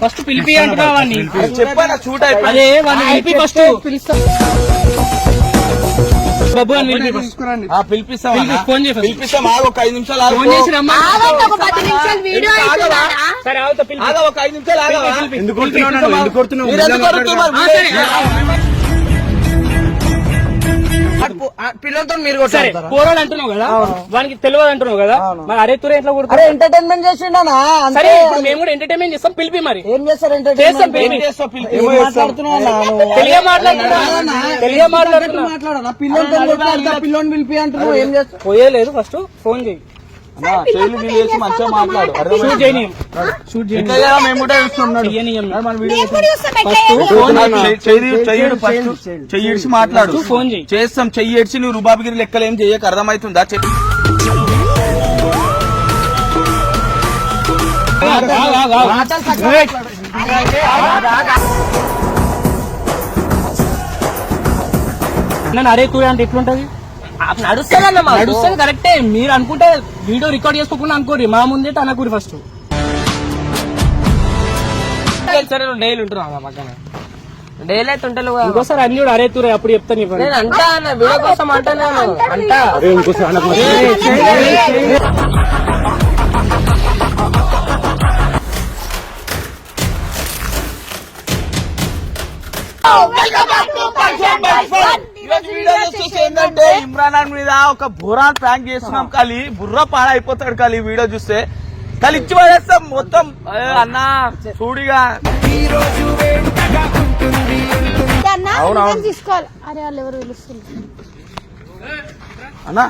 First పిలిపి అంటున్నావా చెప్పాను షూట్ అదే వాడిని పిలిపి ఫస్ట్ బాబు అని పిలిపిస్తాం ఫోన్ చేసి పిలిపిస్తాం ఒక 5 నిమిషాలు ఫోన్ చేసి రమ్మా సరే ఒక 5 నిమిషాలు ఎందుకు కొడుతున్నావు పిల్లలతో మీరు సరే పోరాడు అంటున్నావు కదా వానికి తెలియదు అంటున్నావు కదా మరి అరే తురే ఎట్లా కొడుతుంది ఎంటర్టైన్మెంట్ చేసిండా సరే మేము కూడా ఎంటర్టైన్మెంట్ చేస్తాం పిలిపి మరి ఏం చేస్తారు చేస్తాం తెలియ మాట్లాడుతున్నా పిల్లోని పిలిపి అంటున్నావు ఏం చేస్తావు పోయేలేదు ఫస్ట్ ఫోన్ చేయి మంచిగా మాట్లాడు చెయ్యిడిసి మాట్లాడు ఫోన్ చేయి చేస్తాం చెయ్యిడిసి నువ్వు రుబాబిగిరి లెక్కలు ఏం చెయ్యక అర్థమవుతుందా చెప్పి నన్ను అరే తూ అంటే ఎట్లుంటది నడుస్తుంది కరెక్టే మీరు అనుకుంటే వీడియో రికార్డ్ చేసుకోకుండా అనుకోరి మా ముందే అనకూరి ఫస్ట్ సరే డైలీ ఉంటున్నా పక్కన డైలీ అయితే ఉంటాను ఇంకోసారి అన్ని కూడా అరే తూరే అప్పుడు చెప్తాను నేను అంటా వీడియో కోసం అంటాను అంటా ఏంటంటే ఇమ్రాన్ ఖాన్ మీద ఒక బుర్రాన్ ప్రాంక్ చేస్తున్నాం కాలి బుర్ర పాడైపోతాడు కాలి వీడియో చూస్తే కాలి ఇచ్చి పడేస్తాం మొత్తం అన్నా చూడిగా అవునవును తీసుకోవాలి అరే వాళ్ళు ఎవరు పిలుస్తుంది అన్నా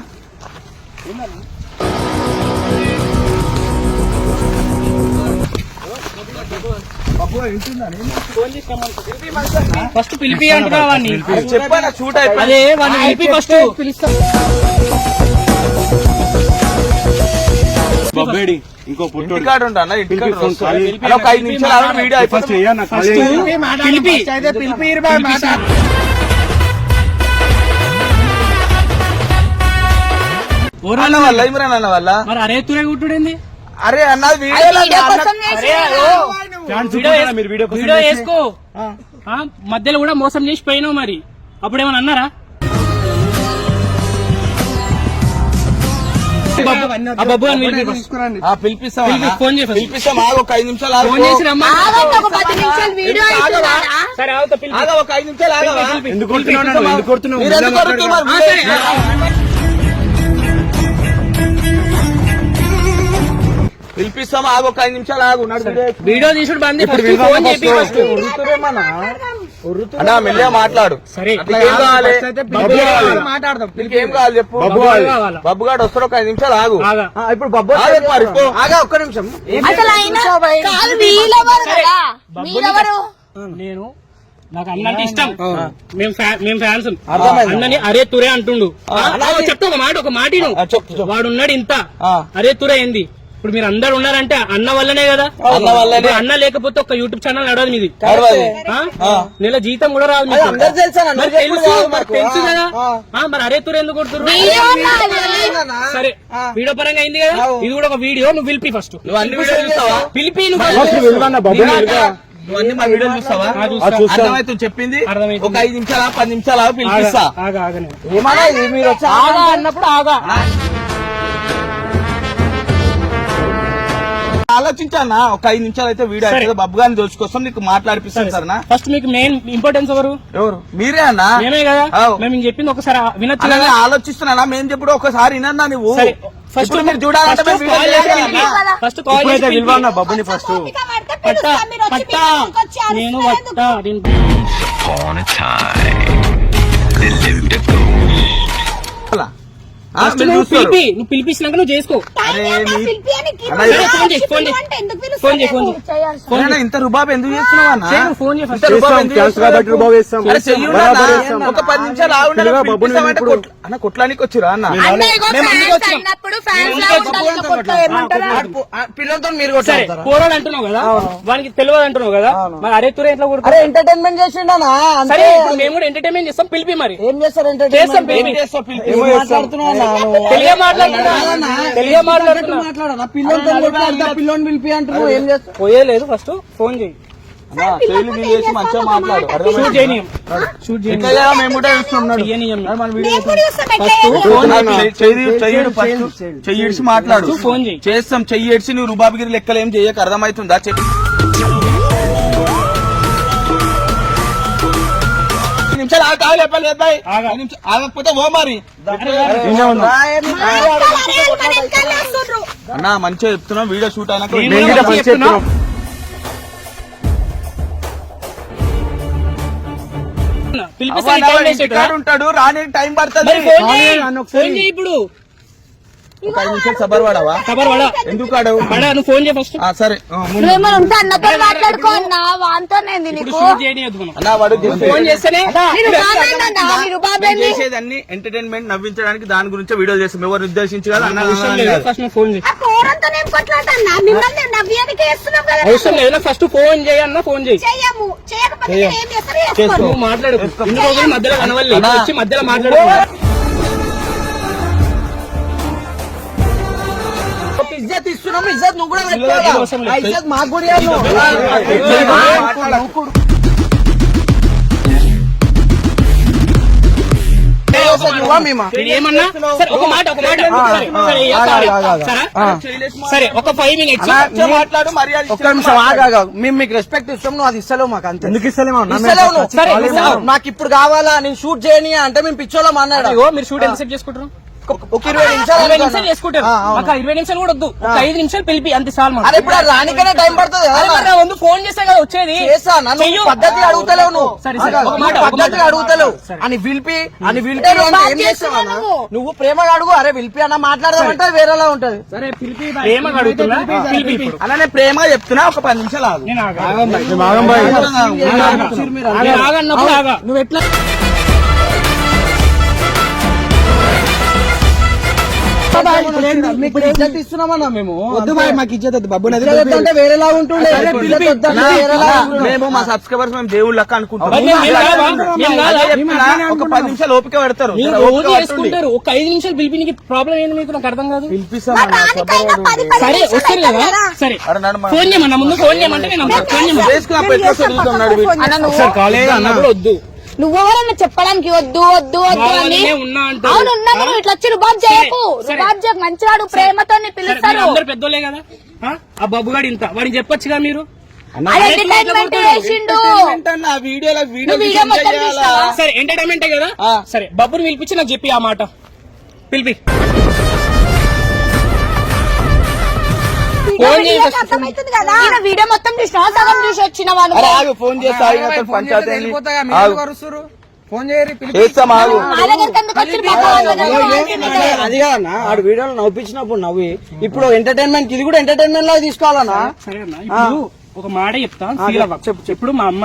ఫస్ట్ పిలిపి అంటున్నా వాడిని చెప్పాను షూట్ అదే వాడిని పిలిపి ఫస్ట్ బబ్బేడి ఇంకో ఇంటికాడు ఉంటా ఇంటికాడు ఒక 5 నిమిషాలు వీడియో పిలిపి అన్న వల్ల ఇమ్రాన్ అన్న వల్ల మరి అరే తురే కుట్టుడేంది అరే అన్న వీడియో వేసుకో మధ్యలో కూడా మోసం చేసి పోయినావు మరి అప్పుడేమన్నా అన్నారా బాబు అని పిలిపిస్తాం ఫోన్ చేసి పిలిపిస్తాం ఒక 5 నిమిషాలు ఫోన్ చేసి రమ్మా సరే ఒక 5 నిమిషాలు ఎందుకు కొడుతున్నావు పిలిపిస్తాం ఒక 5 నిమిషాలు ఆగు వీడియో తీసుడు బంద్ అన్నా మెల్లగా మాట్లాడు సరే మాట్లాడదాం నీకేం కావాలి చెప్పు బబ్బుగాడు వస్తాడు ఒక 5 నిమిషాలు ఆగు ఇప్పుడు బబ్బు ఆగా ఒక్క నిమిషం నేను నాకు అన్న అంటే ఇష్టం మేము ఫ్యాన్స్ అన్నని అరే తురే అంటుండు చెప్తా ఒక మాట వాడున్నాడు ఇంత అరే తురే ఏంది ఇప్పుడు మీరు అందరు ఉన్నారంటే అన్న వల్లనే కదా అన్న లేకపోతే ఒక యూట్యూబ్ ఛానల్ నడవదు మీది నెల జీతం కూడా రాదు తెలుసు కదా మరి అరే తూరు ఎందుకు కొడుతున్నారు సరే వీడియో పరంగా అయింది కదా ఇది కూడా ఒక వీడియో నువ్వు పిలిపి ఫస్ట్ పిలిపి నువ్వు మా వీడియో చూస్తావా అర్థమైతే చెప్పింది ఒక 5 నిమిషాలు 10 నిమిషాలు పిలిపిస్తా మీరు ఆగా అన్నప్పుడు ఆగా ఆలోచించానా ఒక 5 నిమిషాలు అయితే వీడియో అయితే బబ్బు గారిని దోచుకోసం నీకు మాట్లాడిపిస్తాను సార్ ఫస్ట్ మీకు మెయిన్ ఇంపార్టెన్స్ ఎవరు మీరే అన్నా మేమే కదా మేము చెప్పింది ఒకసారి వినొచ్చు ఆలోచిస్తున్నా మేము చెప్పుడు ఒకసారి వినన్నా నువ్వు ఫస్ట్ మీరు చూడాలంటే ఫస్ట్ కాల్ బబ్బుని ఫస్ట్ నేను నువ్వు పిలిపించినాక నువ్వు చేసుకో ఇంత రుబాబు ఎందుకు చేస్తున్నావు అన్న ఫోన్ ఒక 10 నిమిషాలు అన్న కొట్లానికి వచ్చిరా అన్న పిల్లలతో మీరు పోరాడు అంటున్నావు కదా వానికి తెలియదు అంటున్నావు కదా మరి అరే తురే ఎట్లా కొడుకు ఎంటర్టైన్మెంట్ చేసిండా సరే మేము కూడా ఎంటర్టైన్మెంట్ చేస్తాం పిలిపి మరి ఏం చేస్తారు చేస్తాం మాట్లాడుతున్నావు తెలుగే మాట్లాడుతున్నా తెలుగే మాట్లాడుతున్నా మాట్లాడనా పిల్లోతో కొట్లాడతా పిల్లోని పిలిపి అంటున్నావు ఏం చేస్తావు పోయేలేదు ఫస్ట్ ఫోన్ చేయి చేయలు గిల్లు చేసి మంచిగా మాట్లాడు షూట్ చేయనీయం షూట్ చేయనీయం ఎట్లా చేయాలో మేము కూడా చూస్తున్నాడు చేయనీయం మన వీడియో మేము కూడా చూస్తాం ఎట్లా చేయాలో. చెయ్యి ఇడిచి మాట్లాడు ఫోన్ చేయి చేస్తాం చెయ్యి ఇడిచి నువ్వు రుబాబిగిరి లెక్కలు ఏం చెయ్యక అర్థమవుతుందా చెప్పి నిమిషాలు ఆగకపోతే ఓ మరి మన వెనకాలే వస్తుండ్రు. అన్న మంచిగా చెప్తున్నాం వీడియో షూట్ అయినాక పిలిపిస్తాను ఉంటాడు రాని టైం పడుతుంది ఫోన్ చేయి ఇప్పుడు ఒక 5 నిమిషాలు సబర్ పడవా ఖబర్ పడా ఎందుకు ఆడవు పడా నువ్వు ఫోన్ చేయి ఫస్ట్ సరే నువ్వేమైనా ఉంటే అన్నతో మాట్లాడుకో అన్నా వాంతోనేంది ఇప్పుడు నీకు షూట్ చేయనీయద్దు మనం అన్న వాడు ఫోన్ చేస్తేనే నేను బాబేనన్నా, మీరు బాబేంది చేసేదాన్ని ఎంటర్టైన్మెంట్ నవ్వించడానికి దాని గురించి వీడియో చేస్తాం ఎవరు ఉద్దేశించి కాదు అన్న అవసరం లేదు ఫస్ట్ నువ్వు ఫోన్ చేయి ఆ పోరంతో నేను కొట్లాడన్నా మిమ్మల్ని నవ్యానికి వేస్తున్నాం కదా అవసరం లేదు ఫస్ట్ ఫోన్ చేయన్నా ఫోన్ చేయి చెయ్యము చేయకపోతే నేను ఏం చేస్తారో చేసుకోరు. నువ్వు మాట్లాడు ఇన్ని రోజులు మధ్యలో కనవల్లి వచ్చి మధ్యలో మాట్లాడు ఇజ్జత్ ఇస్తున్నాం ఇజ్జత్ నువ్వు కూడా పెట్టుకోవాలా? అవసరం లేదు. ఆ ఇజ్జత్ మాకు కూడా ఇవ్వాలి నువ్వు. నువ్వా మేమా? నేను ఏమన్నా సరే ఒక మాట సరే, సరే ఒక 5 minutes మాట్లాడు మర్యాద ఒక్క నిమిషం ఆగా మేము మీకు రెస్పెక్ట్ ఇస్తాం నువ్వు అది ఇస్తలేవు మాకు అంతే ఎందుకు ఇస్తలేమో ఇస్తలేవు నువ్వు. సరే, ఇస్తలేవు. నాకు ఇప్పుడు కావాలా నేను షూట్ చేయని అంటే మేము పిచ్చోళ్ళం అన్నాడు ఇగో మీరు షూట్ ఎంత సెట్ చేసుకుంటారు ఒక 20 నిమిషాలు 20 నిమిషాలు చేసుకుంటారు ఒక 20 నిమిషాలు కూడా వద్దు ఒక 5 నిమిషాలు పిలిపి అంత చాలు మాకు. అరే ఇప్పుడు రానికనే టైం పడుతుంది కదా అరే మరి నా ముందు ఫోన్ చేస్తే కదా వచ్చేది చేస్తా నన్ను చెయ్యు. పద్ధతి అడుగుతలేవు నువ్వు సరే, సరే, ఒక మాట, ఒక పద్ధతి మాట. అడుగుతలేవు అని పిలిపి అంటే ఏం చేస్తావు అన్న? నువ్వు ప్రేమగా అడుగు అరే పిలిపి అన్న మాట్లాడదామంటే వేరేలా ఉంటది సరే పిలిపి ప్రేమగా అడుగుతున్నా పిలిపి ఇప్పుడు. అలానే ప్రేమ చెప్తున్నా ఒక 10 నిమిషాలు ఆగు నేను ఆగా. మేము ఆగం బాయ్. నేను ఆగన్నప్పుడు ఆగా. నువ్వు ఎట్లా మీకు ఇజ్జత్ ఇస్తున్నామన్నా మేము వద్దు బాయ్ మాకు ఇజ్జత్ వద్దు బాబు ఇజ్జత్ అంటే వేరేలా ఉంటుండే ఇజ్జత్ వద్దంటే వేరేలా ఉంటుండే. మేము మా సబ్స్క్రైబర్స్ మేము దేవుళ్ళ లెక్క అనుకుంటాం మరి మేము కాదా? మేము కాదా? ఒక 10 నిమిషాలు ఓపిక పెడతారు మీరు రోజు చేసుకుంటారు ఒక 5 నిమిషాలు పిలిపి నీకు ప్రాబ్లం ఏంది మీకు నాకు అర్థం కాదు మా దానికైనా 10 సరే నిమిషాలు వస్తారు అవుతుంది కదా కదా. సరే అరే నడు మా- ఫోన్ చేయమన్నా ముందు ఫోన్ చేయమంటే నేను అంతా ఫోన్ చేయమన్నా చేసుకున్నప్పుడు ఎట్లా చదువుతున్నాడు వీడు? అన్న నువ్వు ఒకసారి కాలేజ్ అన్నప్పుడు వద్దు నువ్వెవరన్నా చెప్పడానికి వద్దు వద్దు వద్దు అని వాళ్ళనే ఉన్నా అంటారు. అవును ఉన్నాము నువ్వు ఇట్లా వచ్చి రుబాబ్ చేయకు సరే. రుబాబ్ చేయకు మంచివాడు ప్రేమతో సరే, పిలుస్తారు మీరు అందరు పెద్దోళ్ళే కదా ఆ బాబుగాడు ఇంత వాడిని చెప్పొచ్చుగా మీరు అది ఎంటర్టైన్మెంట్ చేసిండు ఏంటన్న ఆ వీడియోలో నువ్వు వీడియో మొత్తం చూసినావా? సరే ఎంటర్టైన్మెంటే కదా సరే బబ్బుని పిలిపించి నాకు చెప్పి ఆ మాట పిలిపి ఫోన్ చేయి వీడియోకి అర్థమవుతుంది కదా ఈయన వీడియో మొత్తం చూసినావా సగం చూసి వచ్చినావా అరే నువ్వు? ఆగు ఫోన్ చేస్తా ఆగు, అతను పంచాయతీ అయింది. ఆగు. ఫోన్ చేయరు చేస్తాం ఆగు మా దగ్గరికి ఎందుకు వచ్చి మా కాళ్ళ దగ్గర అది కాదన్నా ఆడు వీడియోలో నవ్వించినప్పుడు నవ్వి ఇప్పుడు ఎంటర్టైన్మెంట్ ఇది కూడా ఎంటర్టైన్మెంట్ లాగా తీసుకోవాలన్నా సరే అన్న ఇప్పుడు ఒక మాట చెప్తా ఫీల్ అవ్వ ఇప్పుడు మా అమ్మ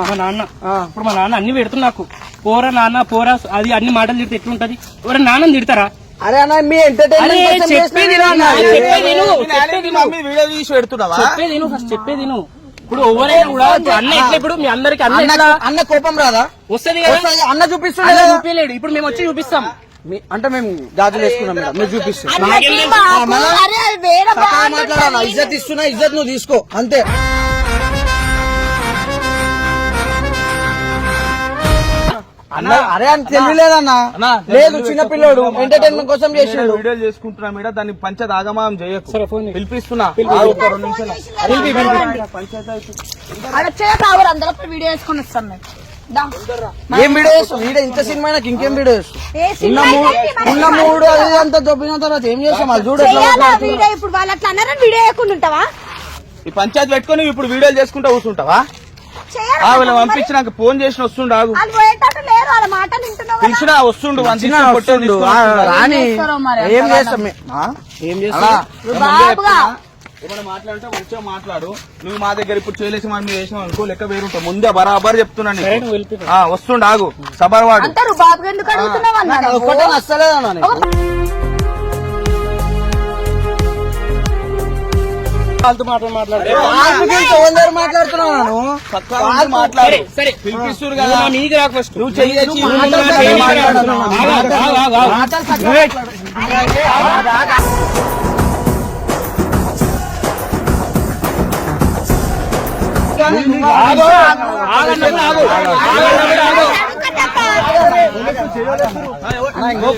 మా నాన్న ఇప్పుడు మా నాన్న అన్ని పెడుతున్నా నాకు పోరా నాన్న పోరా అది అన్ని మాటలు తిడితే ఎట్లుంటది ఎవరైనా నాన్నని తిడతారా అరే అన్న మీ అరే ఎంటర్టైన్మెంట్ చెప్పేది విను అన్న, చెప్పేది విను, చెప్పేది విను. మమ్మీ వీడియో తీసి పెడుతున్నావా చెప్పేది విను, ఫస్ట్ చెప్పేది విను. ఇప్పుడు ఎవరైనా కూడా ఇప్పుడు అన్న ఎట్లా ఇప్పుడు మీ అందరికి అన్న ఎట్లా అన్న కోపం రాదా వస్తుంది కదా వస్తది, అన్న చూపిస్తుండే అన్న కదా. చూపించలేడు ఇప్పుడు మేము వచ్చి చూపిస్తాం అంటే మేము గాజులు వేసుకున్నాం కదా మీరు చూపిస్తాం అన్నకి మాకు, అరే అది వేరే మాట్లాడాలి ఇజ్జత్ ఇస్తున్నా ఇజ్జత్ నువ్వు తీసుకో అంతే అన్న అరే అని తెలియలేదన్నా లేదు చిన్నపిల్లోడు ఎంటర్టైన్మెంట్ కోసం చేసిండు వీడియో చేసుకుంటున్నా మీద దాన్ని పంచాయతీ ఆగమనం చేయకు సరే ఫోన్ పిలిపిస్తున్నా ఆగు, ఒక 2 నిమిషాలు కావాలి అందరూ వీడియో వేసుకొని వస్తాం మేము దా. ఏం వీడియో చేస్తావు వీడియో ఇంత సినిమా నాకు ఇంకేం వీడియో చేస్తావు ఏ సినిమా అయితే మనకి ఉన్న మూడు అది అంతా దొబ్బిన తర్వాత ఏం చేస్తాం అది చూడు ఎట్లా చెయ్యాలా మాట్లాడుతున్నా. వీడియో ఇప్పుడు వాళ్ళు అట్లా అన్నారని వీడియో వేయకుండా ఉంటావా ఈ పంచాయతీ పెట్టుకొని ఇప్పుడు వీడియోలు చేసుకుంటా కూర్చుంటావా చేయాలా వీళ్ళు పంపించి నాకు ఫోన్ చేసిన వస్తుండు ఆగు వాళ్ళు పోయేటట్టు లేరు వాళ్ళ మాట వింటున్నావు కదా. పిలిచినా వస్తుండు చిన్న వస్తుండు. రాని ఏం చేస్తాం ఏం చేస్తాం బాబుగా ఏమైనా మాట్లాడితే మంచిగా మాట్లాడు నువ్వు మా దగ్గర ఇప్పుడు చేయలేసి మనం చేసినావు అనుకో లెక్క వేరుంటావు ముందే బరాబర్ చెప్తున్నాను సరే నీకు. నువ్వు వెళ్ళిపో వస్తుండు ఆగు సబర్ వాడు అంటారు బాబుగా ఎందుకు అడుగుతున్నావు అన్నారు ఒక్కటే నచ్చలేదన్నా నీకు. ఫాల్తు మాటలు మాట్లాడే ఆకు గురించి ఎవరి దగ్గర మాట్లాడుతున్నావు నన్ను పక్కా ఉండి మాట్లాడు సరే సరే పిలిపిస్తురు నువ్వు కదా నా మీదికి రాకు ఫస్ట్ నువ్వు చెయ్యి మాటలు సరిగ్గా మాట్లాడుతున్నావు. ఆగు, ఆగు, ఆగు, ఆగు. మాటలు సరిగ్గా మాట్లాడు.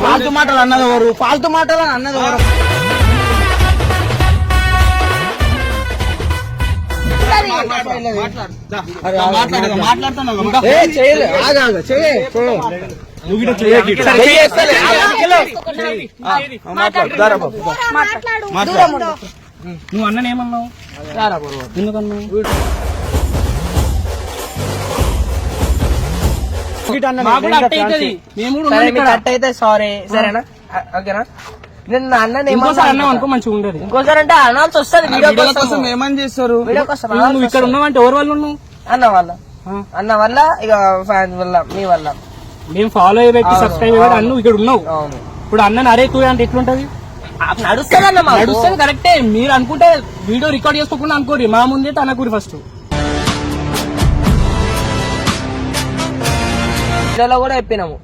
ఫాల్తు మాటలు అన్నది ఎవరు? ఫాల్తు మాటలు అన్నది ఎవరు? ఏ, చేయలే. ఆగు, ఆగు, చెయ్యి, చెయ్యి. మాట్లాడు. నువ్వు అన్ననేమన్నావు? ఎందుకన్నావు? మాకు కూడా అట్టే అవుతుంది. మేము కూడా సరే, ఉన్నాం మీకు ఇక్కడ. కట్ అయితే సారీ, సరేనా? ఓకేనా? నేను నా అన్నని ఇంకోసారి అన్నావు అనుకో మంచిగా ఉండదు. ఇంకోసారి అంటే అనాల్సి వస్తుంది వీడియో కోసం. ఏమని చేస్తారు? వీడియో కోసం నువ్వు ఇక్కడ ఉన్నావంటే ఎవరి వల్ల ఉన్నావు? అన్న వల్ల ఇక ఫ్యాన్స్ వల్ల మీ వల్ల మేము ఫాలో అయ్యి సబ్స్క్రైబ్ అయ్యి అన్ను ఇక్కడ ఉన్నావు. అవును. ఇప్పుడు అన్నని అరే తూ అంటే ఎట్లుంటది? నడుస్తుందన్న నడుస్తుంది కరెక్టే. మీరు అనుకుంటే వీడియో రికార్డ్ చేసుకోకుండా అనుకోరి, మా ముందే తనకూరి ఫస్ట్. వీడియోలో కూడా చెప్పినాము.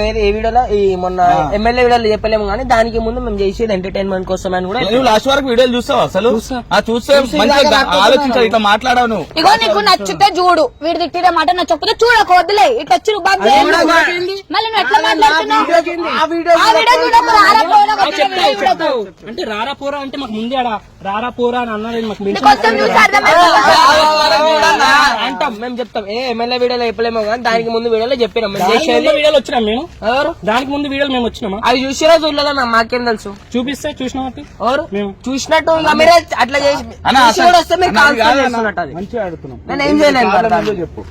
ఏ వీడియోలో ఈ మొన్న ఎమ్మెల్యే వీడియోలో చెప్పలేము కానీ దానికి ముందు మేము చేసేది ఎంటర్టైన్మెంట్ కోసం అని కూడా నువ్వు లాస్ట్ వరకు వీడియోలు చూస్తావా అసలు? చూస్తే మంచిగా ఆలోచించాలి. ఇట్లా మాట్లాడావు నువ్వు. ఇగో నీకు నచ్చితే చూడు, వీడు తిట్టిన మాట నచ్చకపోతే చూడకు, వదిలే. ఇట్లా వచ్చి నువ్వు బాగా మళ్ళీ నువ్వు ఎట్లా మాట్లాడుతున్నావు? ఆ వీడియో చూడకు, రారా పోరా వచ్చిన వీడియో చూడకు. అంటే రారా పోరా అంటే మాకు ముందే ఆడ రారా పోరా అని అన్నది మాకు నీకు కొంచెం చూసి అర్థమైందా? అంటాం మేము చెప్తాం. ఏ ఎమ్మెల్యే వీడియోలో చెప్పలేమో కానీ దానికి ముందు వీడియోలో చెప్పినాం మేము చేసేది. వీడియోలు వచ్చినాం మేము. ఎవరు దానికి ముందు వీడియోలు మేము వచ్చినామా? అవి చూసినా చూడలేదా మాకేం తెలుసు? చూపిస్తే చూసినాం. ఎవరు మేము చూసినట్టు ఇంకా మీరే అట్లా చేసి కూడా వస్తే మీరు కాన్ఫిడెన్స్ చేస్తున్నట్టు అది. మంచిగా ఆడుతున్నాం. నేను ఏం చేయలేను కదా. చెప్పు.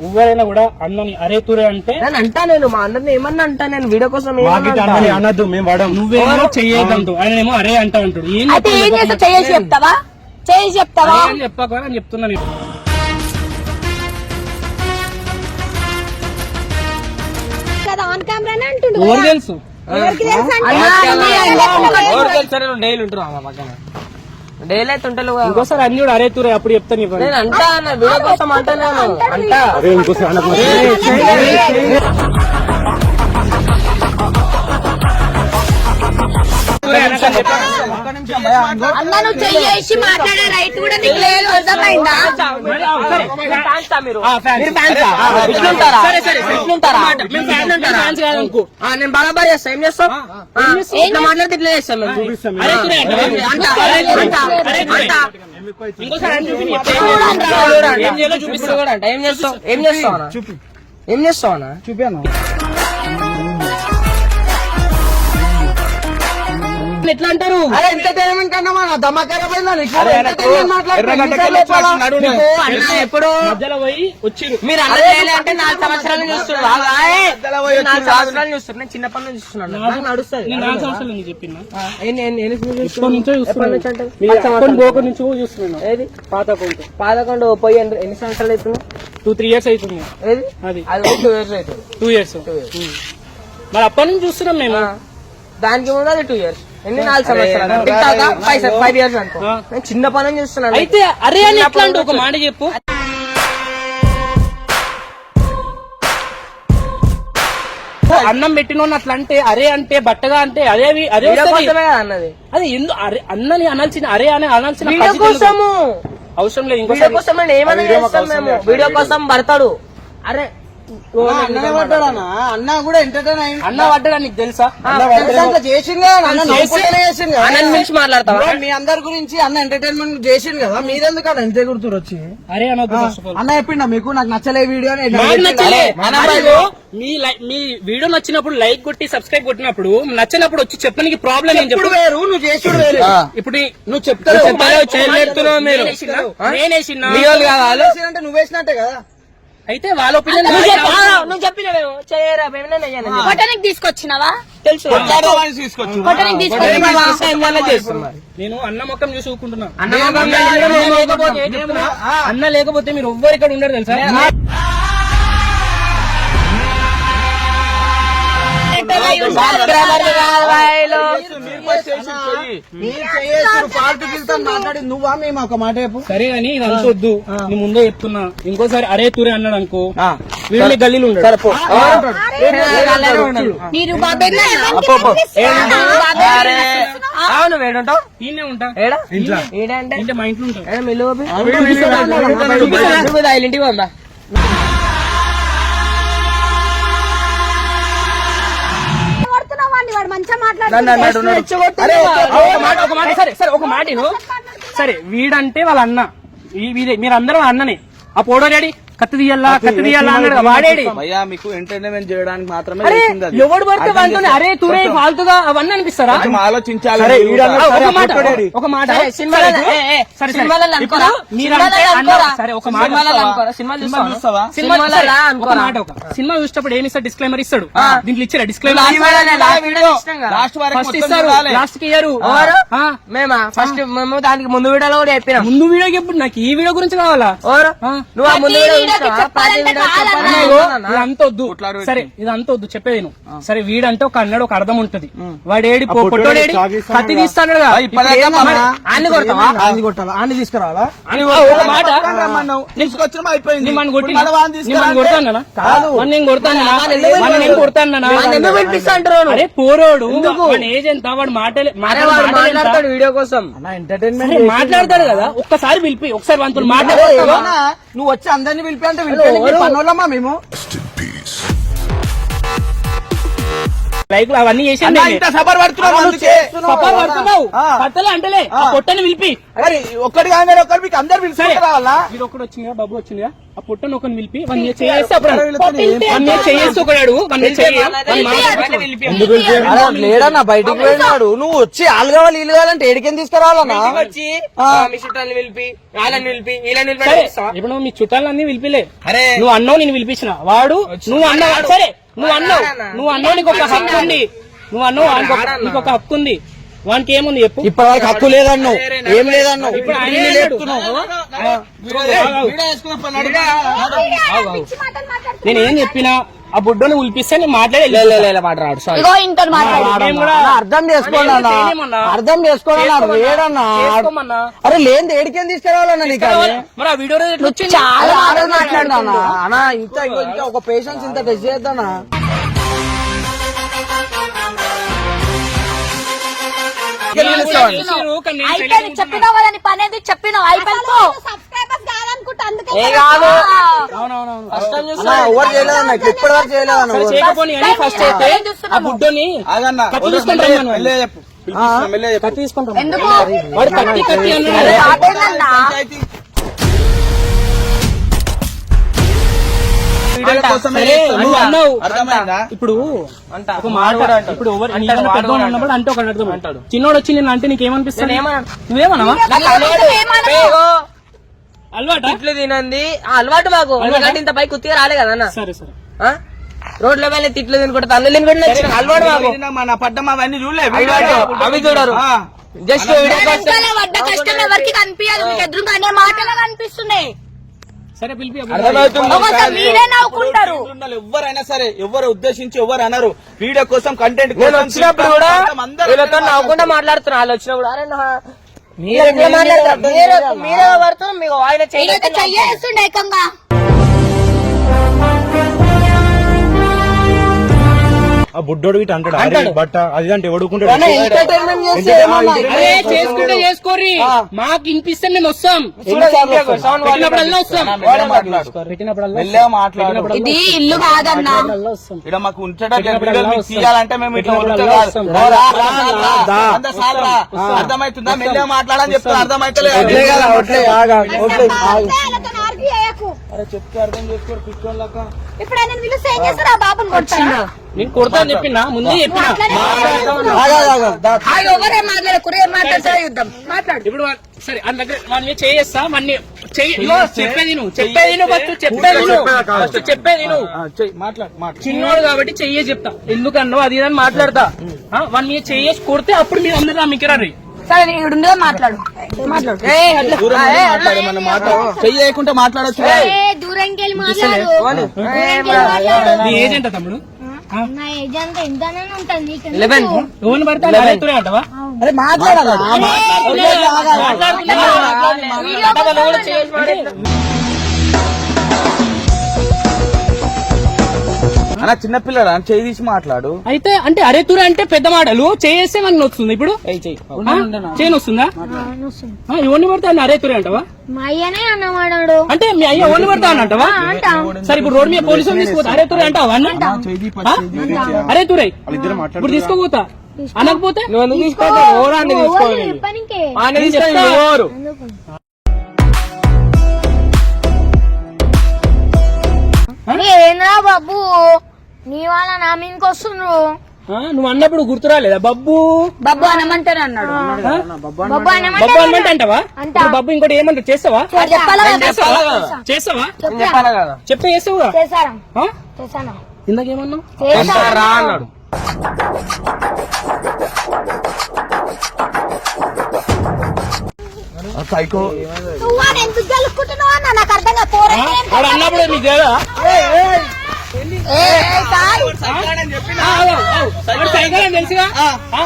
ఎవరైనా కూడా అన్నని అరే తురే అంటే నేను అంటా, నేను మా అన్నని ఏమన్నా అంటా, నేను వీడియో కోసం అనద్దు, మేము వాడాం. నువ్వేమో చెయ్యదంటూ ఆయన ఏమో అరే అంటా అంటాడు. ఏం అయితే ఏం చేస్తా? చేసి చెప్తావా? చేసి చెప్తావా? చెప్పక అని చెప్తున్నా నేను. కదా ఆన్ కెమెరానే అంటుండు ఎవరు కదా. తెలుసు? ఎవరికి తెలుసు అంటే? ఎవరు తెలుసా? డైలీ ఉంటున్నా పక్కన డైలీ అయితే ఉంటాను. ఇంకోసారి అన్ని కూడా అరే తురే అప్పుడు చెప్తాను. ఇవ్వండి. నేను అంటా అన్న వీడియో కోసం అంటాను అంటా. అన్న నువ్వు చెయ్యేసి మాట్లాడే రైట్ కూడా నీకు లేదు, అర్థమైందా? నేను బరాబర్ చేస్తా. ఏం చేస్తావు? ఇట్లా మాట్లాడితే ఇట్లా చేస్తాం మేము. అరే తురే అంటావా? ఇంకోసారి అని చూపి నీ చెప్తా. ఏం చేయాలో చూపిస్తా. ఏం చేస్తావు? ఏం చేస్తావు? ఏం చేస్తావు? చూపాను. ఎట్లా అంటారు? అరే ఎంటర్టైన్మెంట్ కన్నా మన దమ్మకరపోయిందా నీకు? ఎప్పుడు మధ్యలో పోయి వచ్చిరు. మీరు అన్న చేయాలి అంటే 4 సంవత్సరాలు చూస్తున్నారు. 4 సంవత్సరాలు చూస్తున్నారు. నేను చిన్నప్పటి నుంచి చూస్తున్నాను. నాకు నడుస్తుంది. నేను 4 సంవత్సరాలు నీకు చెప్పినా. ఎప్పటి నుంచో నుంచి చూస్తున్నాను. పోక నుంచి చూస్తున్నాను. ఏది పాత అకౌంట్ పాదకొండ పోయి ఎన్ని సంవత్సరాలు అవుతుంది? 2-3 years అవుతుంది. ఏది అది అది 2 years అవుతుంది. 2 years. మరి అప్పటి నుంచి చూస్తున్నాం మేము. దానికి ముందు అది 2 years. ఎన్ని 4 సంవత్సరాలు 5 years అనుకో. నేను చిన్నప్పటి నుంచి చూస్తున్నాను. అయితే అరే అని ఎట్లా అంటే ఒక మాట చెప్పు. అన్నం పెట్టినోని అట్లా అంటే అరే అంటే బట్టగా అంటే అదే అదే వీడియో వస్తది. కోసమే కదా అన్నది. అది ఎందుకు అరే అన్నని అనాల్సిన అరే అని అనాల్సిన వీడియో పరిస్థితి ఎందుకు? కోసము అవసరం లేదు. వీడియో ఇంకోసారి కోసం నేను ఏమైనా చేస్తాం మేము. వీడియో కోసం పడతాడు. అరే అన్న కూడా ఎంటర్టైన్ అయ్యింది. అన్న పడ్డా నీకు తెలుసా? చేసింది అన్నని మించి మాట్లాడతావా? మీ అందరి గురించి అన్న ఎంటర్టైన్మెంట్ చేసింది కదా, మీరెందుకు అన్న ఎంత గుర్తురు వచ్చి అరే అనొద్దు first of all. అన్న చెప్పిండా మీకు నాకు నచ్చలే వీడియో అని? నాకు నచ్చలే. అరే, మీ వీడియో నచ్చినప్పుడు లైక్ కొట్టి సబ్స్క్రైబ్ కొట్టినప్పుడు నచ్చినప్పుడు వచ్చి చెప్పడానికి ప్రాబ్లం ఏం చెప్పు. వేరు నువ్వు చేసుడు వేరు. ఇప్పుడు నువ్వు చెప్తావు నేనేసిన్నా అంటే నువ్వు వేసినట్టే కదా. అయితే వాళ్ళ ఒపీనియన్ నువ్వు చెప్పినవేమో చేయరా కొట్టనికి తీసుకొచ్చినావా? తెలుసు. కొట్టనికి తీసుకొచ్చినావా? నేను అన్న మొక్కం చూసి ఊరుకుంటున్నా. అన్న అన్న లేకపోతే మీరు ఎవ్వరు ఇక్కడ ఉండరు తెలుసా? మాట్లాడి నువ్వా మేము ఒక మాట చెప్పు. సరే అని ఇది అంతొద్దు. నీ ముందే చెప్తున్నా. ఇంకోసారి అరే తురే అన్నాడు అనుకో, వీడు నీ గల్లీలో ఉండడు. సరే పో. నీరు బాబేనా పో, పో. అరే అవును వేడుంటావు ఈయనే ఉంటా ఏడా ఇంట్లో ఏడంటే అంటే మా ఇంట్లో ఉంటా ఇంటికి ఉందా వాడు మంచిగా మాట్లాడుతున్నాడు. ఒక మాట సరే ఒక మాట విను. సరే వీడంటే వాళ్ళ అన్న మీరందరూ అన్ననే. ఆ పోడో డాడీ కత్తి తీయాలా అన్నాడు వాడేడి. భయ్యా మీకు ఎంటర్టైన్మెంట్ చేయడానికి మాత్రమే అరే చేసింది అది. ఎవడు పడితే వాడితోనే అరే తురే ఫాల్తుగా అవన్నీ అనిపిస్తారా? కొంచెం ఆలోచించాలి. ఒక మాట సినిమాలో ఇప్పుడు మీరంటే అన్న సరే ఒక మాట సినిమా చూస్తావా? సినిమా చూసేటప్పుడు ఏమి ఇస్తాడు? డిస్క్లైమర్ ఇస్తాడు. దీంట్లో ఇచ్చారా డిస్క్లైమర్? లాస్ట్ వరకు ఫస్ట్ మొత్తం ఇస్తారు, చూడాలి. లాస్ట్ కి ఇయ్యరు. మేమా ఫస్ట్ మేము దానికి ముందు వీడియోలో కూడా చెప్పినాం. ముందు వీడియో ఎప్పుడు నాకు ఈ వీడియో గురించి కావాలా? నువ్వు ఆ ముందు వీడియో వీడియోకి చూస్తావా? పాత చెప్పాలంటే వీడియో కాదన్నా. చెప్పాలన్నా? ఇదంతా వద్దు. సరే ఇదంతా వద్దు చెప్పేది నువ్వు. సరే వీడంటే ఒక అన్నాడు ఒక అర్థం ఉంటది. వాడేడి పొట్టోడేడి కత్తి తీస్తాడు కదా. అన్ని కొడతావా? అన్ని తీసుకురావాలా? ఒక మాట తీసుకొచ్చడం అయిపోయింది. నేను ఇప్పుడు మళ్ళా వాడిని తీసుకురా కొడతాను నేను కొడతాను ఎందుకు వినిపిస్తా అంటారు? అరే పోరోడు వాడి ఏజ్ ఎంత వాడు మాట్లాడతాడు వీడియో కోసం. ఎంటర్టైన్మెంట్ మాట్లాడతాడు కదా. ఒక్కసారి పిలిపి ఒకసారి వంతులు మాట్లాడతావా? నువ్వు వచ్చి అందరినీ పిలిపి అంటే పిలిపి పనులమ్మా మేము లైక్ అవన్నీ చేసి అన్నా, ఇంత సఫర్ పడుతున్నావు అందుకే. పడుతున్నావు పట్టలే అంటలే ఆ పొట్టని పిలిపి. మరి ఒక్కటి కానీ ఒకరు మీకు అందరు పిలుచుకుంటూ రావాలా? వీడు ఒకటి వచ్చిందిగా బాబు వచ్చిందిగా ఆ పొట్టను ఒకరిని పిలిపి వన్ చేస్తే అప్పుడు చేస్తే ఒకడు అడుగు లేడన్నా బయటికి వెళ్ళినాడు. నువ్వు వచ్చి వాళ్ళు కావాలి వీళ్ళు కావాలంటే ఏడికేం తీసుకురావాలన్నా? వచ్చి మీ చుట్టాలని పిలిపి వాళ్ళని పిలిపి వీళ్ళని పిలిపి ఇప్పుడు మీ చుట్టాలన్నీ పిలిపిలే. అరే నువ్వు అన్నావు నేను పిలిపించిన వాడు నువ్వు అన్నావు. సరే నువ్వు అన్నావు నీకు ఒక హక్కు ఉంది. నువ్వు అన్నావు నీకు ఒక హక్కు ఉంది. వానికి ఏముంది చెప్పు? ఇప్పటి వరకు హక్కు లేదన్నావు, ఏం లేదన్నావు. ఇప్పుడు ఆయన ఇన్ని లేడు. నేను ఏం చెప్పినా ఆ బుడ్డోని ఉల్పిస్తే నేను మాట్లాడే మాట్లాడు ఇగో ఇంటర్ మాట్లాడు. అర్థం చేసుకోండి అన్న, అర్థం చేసుకోండి అన్న. లేడన్నా అరే లేని ఏడికేం తీసుకురావాలన్నా నీకు? అది మరి ఆ వీడియో చాలా మాట్లాడినా అన్న. ఇంకా ఒక పేషెన్స్ ఇంత టెస్ట్ చేద్దానా? అయిపోయింది చెప్పినావు కదా నీ పని ఏంది చెప్పినావు అయిపోయింది. సబ్స్క్రైబర్స్ కాదనుకుంటా అందుకే ఎవరు చేయలేదన్నా, ఇప్పటి వరకు చేయలేదన్నా. చేయకపోని ఫస్ట్ అయితే ఆ బుడ్డోని ఆగన్నా, కత్తి తీసుకొని మెల్లగా రమ్మను. మెల్లగా చెప్పు. పిలిపిస్తున్నా, మెల్లగా చెప్పు. కత్తి తీసుకుంటాం ఎందుకు వాడు కత్తి అన్నాడు. ఆపేనన్నా. పంచాయతీ వీడియోల కోసమే సరే, నువ్వు అన్నావు. అర్థమైందా? ఇప్పుడు ఒక మాట ఇప్పుడు నీకన్నా పెద్దవాడు అన్నప్పుడు అంటే ఒక అర్థం అంటాడు. చిన్నోడు వచ్చి నేను అంటే నీకేమనిపిస్తుంది? నువ్వేమన్నావా? అలవాట ఇట్లు తినంది అలవాటు మాకు. ఎందుకంటే ఇంత పై కుత్తిగా రాలే కదా అన్న. సరే సరే రోడ్ల ಮೇಲೆ తిట్లు తినుకుంటా అందులో తినుకుంటే అలవాటు మాకు. మన పడ్డం అవన్నీ చూడలే అవి చూడరు. జస్ట్ వెనకాల పడ్డ కష్టం ఎవరికి కనిపించదు. మీకు ఎదురుగానే మాటలు కనిపిస్తున్నాయి. సరే పిలిపి ఒక్కోసారి మీరే నవ్వుకుంటారు. ఎవరైనా సరే ఎవరు ఉద్దేశించి ఎవరు అనరు. వీడియో కోసం కంటెంట్ నేను వచ్చినప్పుడు కూడా వీళ్ళతో నవ్వుకుంటా మాట్లాడుతున్నా. వాళ్ళు వచ్చినప్పుడు అరే మీరే పడుతున్నారు మీకు ఆయన ఈయనైతే చెయ్యేస్తుండే ఏకంగా. ఆ బుడ్డోడు ఇటు అంటాడు బట్ అది అంటే ఎవడుకుంటాడు. ఎంటర్టైన్మెంట్ చేస్తే ఏమన్నా? అరే చేసుకుంటే చేసుకోరి. మాకు వినిపిస్తే మేము వస్తాం. పెట్టినప్పుడల్లా వస్తాం. మెల్లగా మాట్లాడు. ఇది ఇల్లు కాదన్నా. వస్తాం. ఇక్కడ మాకు ఉంచడం తీయాలంటే మేము ఇట్లా అర్థమవుతుందా? మెల్లగా మాట్లాడని చెప్తా అర్థమైతలేదు. అట్లే కదా, అట్లే ఆగా, అట్లే ఆగు. చెప్తే అర్థం చేసుకోరు పిచ్చోళ్ళక. ఇప్పుడు ఆయన పిలిస్తే ఏం చేస్తారు? ఆ బాబుని కొట్టాడు. నేను కొడతా అని చెప్పినా ముందే చెప్పినా. ఆగా, ఆగా, దా. ఎవరే మాట్లాడే కురే మాట్లాడతా యుద్ధం మాట్లాడు. ఇప్పుడు సరే అని దగ్గర వాడి మీద చేయేస్తా వాడిని చెప్పేది నువ్వు ఫస్ట్ చెప్పేది నువ్వు మాట్లాడు. చిన్నోడు కాబట్టి చెయ్యే చెప్తా. ఎందుకన్నావు అది అని మాట్లాడతా. వాడి మీద చెయ్యేసి కొడితే అప్పుడు మీరు అందరూ నా మిక్కరారు. సరే ఇక్కడ ఉండగా మాట్లాడు మాట్లాడు. మనం మాట్లాడు చెయ్యకుండా మాట్లాడచ్చు. దూరంకి వెళ్ళి మాట్లాడు. నీ ఏజ్ ఎంత తమ్ముడు? నా ఏజ్ అంతా ఎంతనే ఉంటుంది. ఎవరిని పడతా అంటావా? అరే మాట్లాడాలా? అన్న చిన్నపిల్లడు అని చేయి తీసి మాట్లాడు. అయితే అంటే అరే తురే అంటే పెద్ద మాటలు చేస్తే మనకి వస్తుంది ఇప్పుడు చేయను వస్తుందా ఎవరిని పడతా అరే తురే అంటావా మా అయ్యనే అన్నవాడాడు అంటే మీ అయ్య ఎవరిని పడతా అని అంటావా సరే ఇప్పుడు రోడ్ మీద పోలీసులు తీసుకుపోతా అరే తురే అంటావా అన్న అరే తురే ఇప్పుడు తీసుకోపోతా అనకపోతే నువ్వు తీసుకోవాలి ఏంద్రా బాబు నీ వాళ్ళ నా మీదకి వస్తుండ్రు. నువ్వు అన్నప్పుడు గుర్తురాలేదా బబ్బు బాబు అనమంటారు అన్నాడు. బాబు బబ్బు అనమంటే అంటావా ఇప్పుడు బబ్బు ఇంకోటి ఏమంటారు చేస్తావా చేస్తావా చెప్తే చేస్తావుగా చేశాను ఇందాకేమన్నావు అన్నాడు. సైకో నువ్వు ఎందుకు గెలుపుకుంటున్నావు అన్న నాకు అర్థం కాదు. వాడు అన్నప్పుడు నీకు లేదా సైకిల్ అని తెలుసుగా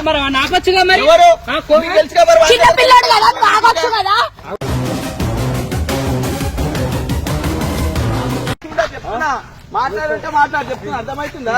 మరి నాకొచ్చుగా మరి తెలుసుగా మరి చిన్న పిల్లాడు కదా తాగొచ్చు కదా. మాట్లాడంటే చెప్తున్నా అర్థమవుతుందా